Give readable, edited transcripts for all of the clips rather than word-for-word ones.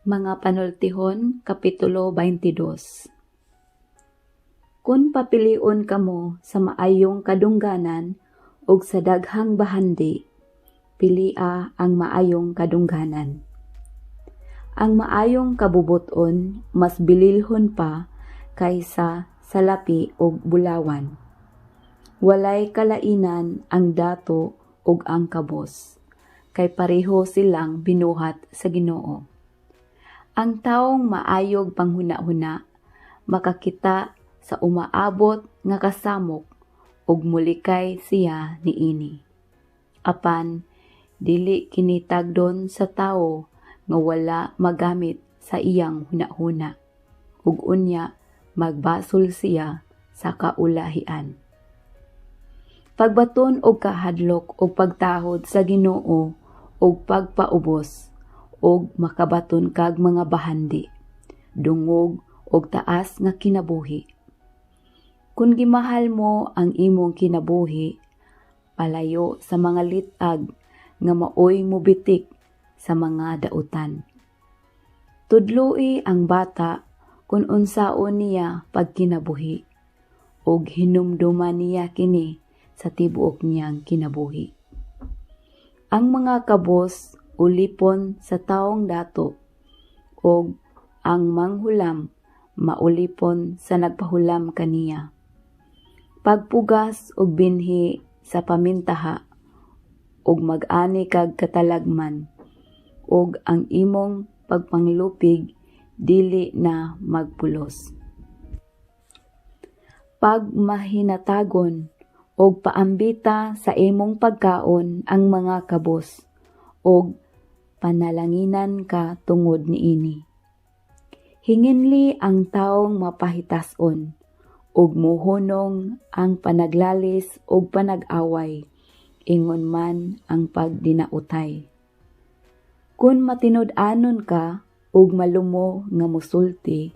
Mga Panultihon, Kapitulo 22. Kung papilion kamo sa maayong kadungganan ug sa daghang bahandi, pilia ang maayong kadungganan. Ang maayong kabubuton mas bililhon pa kaysa salapi ug bulawan. Walay kalainan ang dato ug ang kabos, kay pareho silang binuhat sa Ginoo. Ang taong maayog panghuna-huna makakita sa umaabot nga kasamok ug mulikay siya niini. Apan dili kini tagdon sa tawo nga wala magamit sa iyang hunahuna ug unya magbasol siya sa kaulahian. Pagbaton og kahadlok og pagtahod sa Ginoo ug pagpaubos og makabaton kag mga bahandi, dungog og taas nga kinabuhi. Kung gimahal mo ang imong kinabuhi, palayo sa mga litag nga maoy mubitik sa mga dautan. Tudloi ang bata kung unsaon niya pagkinabuhi, og hinumduman niya kini sa tibuok niyang kinabuhi. Ang mga kabos ulipon sa taong dato, og ang manghulam maulipon sa nagpahulam kaniya. Pagpugas og binhi sa pamintaha, og mag-ani kag katalagman, og ang imong pagpanglupig dili na magpulos. Pagmahinatagon og paambita sa imong pagkaon ang mga kabos, og panalanginan ka tungod niini. Hinginli ang taong mapahitason, ug muhunong ang panaglalis ug panag-away, ingon man ang pagdinautay. Kung matinud-anon ka ug malumo nga musulti,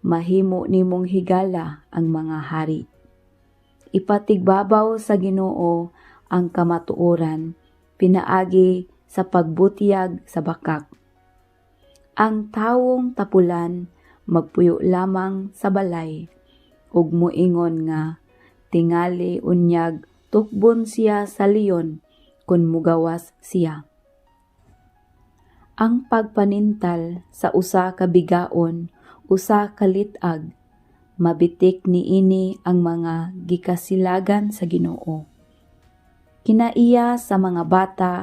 mahimo nimong higala ang mga hari. Ipatigbabaw sa Ginoo ang kamatuoran, pinaagi sa pagbutiyag sa bakak. Ang tawong tapulan magpuyo lamang sa balay, ug muingon nga tingali unyag tukbon siya sa leon kun mugawas siya. Ang pagpanintal sa usa ka bigaon, usa ka litag, mabitik niini ang mga gikasilagan sa Ginoo. Kinaiya sa mga bata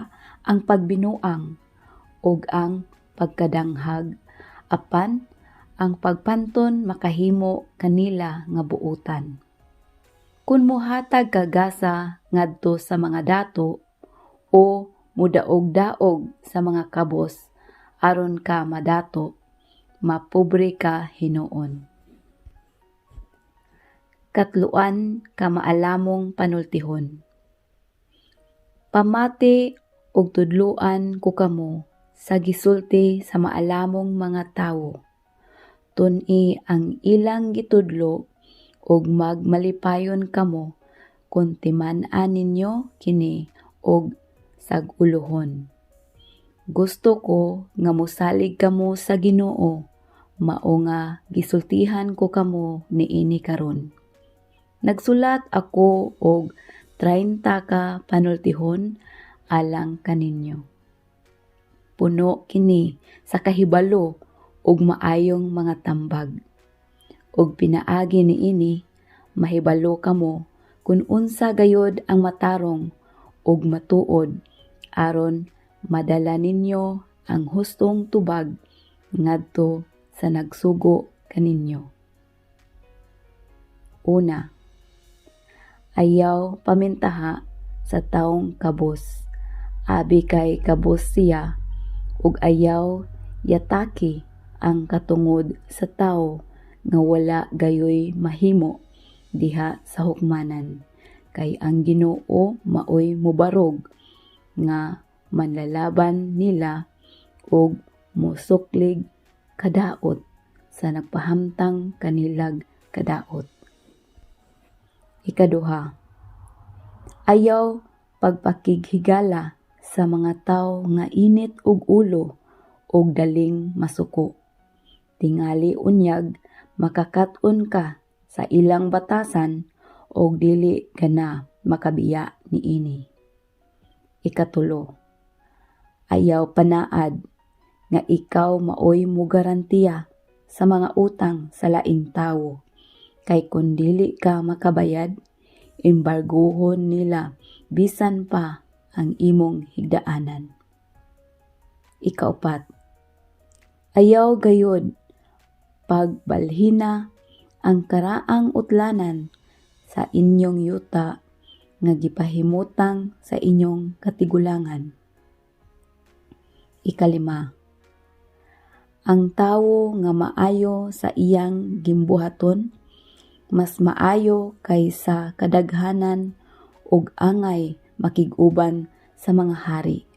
ang pagbinuang ug ang pagkadanghag, apan ang pagpanton makahimo kanila nga buutan. Kung muhatag kagasa ngadto sa mga dato o mudaog-daog sa mga kabos aron ka madato, mapobre ka hinuon. Katluan ka maalamong panultihon. Pamati og tudluan ko kamo sa gisulti sa maalamong mga tawo. Tun-i ang ilang gitudlo og magmalipayon kamo kung timan-an ninyo kini og sag-ulohon. Gusto ko nga mosalig kamo sa Ginoo, mao nga gisultihan ko kamo niini karon. Nagsulat ako og 30 ka panultihon alang kaninyo. Puno kini sa kahibalo ug maayong mga tambag. Ug pinaagi niini, mahibalo kamo kung unsa gayod ang matarong ug matuod aron madala ninyo ang hustong tubag ngadto sa nagsugo kaninyo. Una, ayaw pamintaha sa taong kabos, abi kay kabos siya, ug ayaw yataki ang katungod sa tawo nga wala gayoy mahimo diha sa hukmanan, kay ang Ginoo maoy mubarog nga manlalaban nila ug musuklig kadaot sa nagpahamtang kanilag kadaot. Ikaduha, ayaw pagpakighigala sa mga tawo nga init og ulo og daling masuko. Tingali unyag makakat-on ka sa ilang batasan og dili ka na makabiya niini. Ikatulo, ayaw panaad nga ikaw maoy mo garantiya sa mga utang sa laing tawo, kay kung dili ka makabayad, embargohon nila bisan pa ang imong higdaanan. Ikaupat, ayaw gayod pagbalhina ang karaang utlanan sa inyong yuta nga gipahimutang sa inyong katigulangan. Ikalima, ang tawo nga maayo sa iyang gimbuhaton, mas maayo kaysa kadaghanan og angay makig-uban sa mga hari.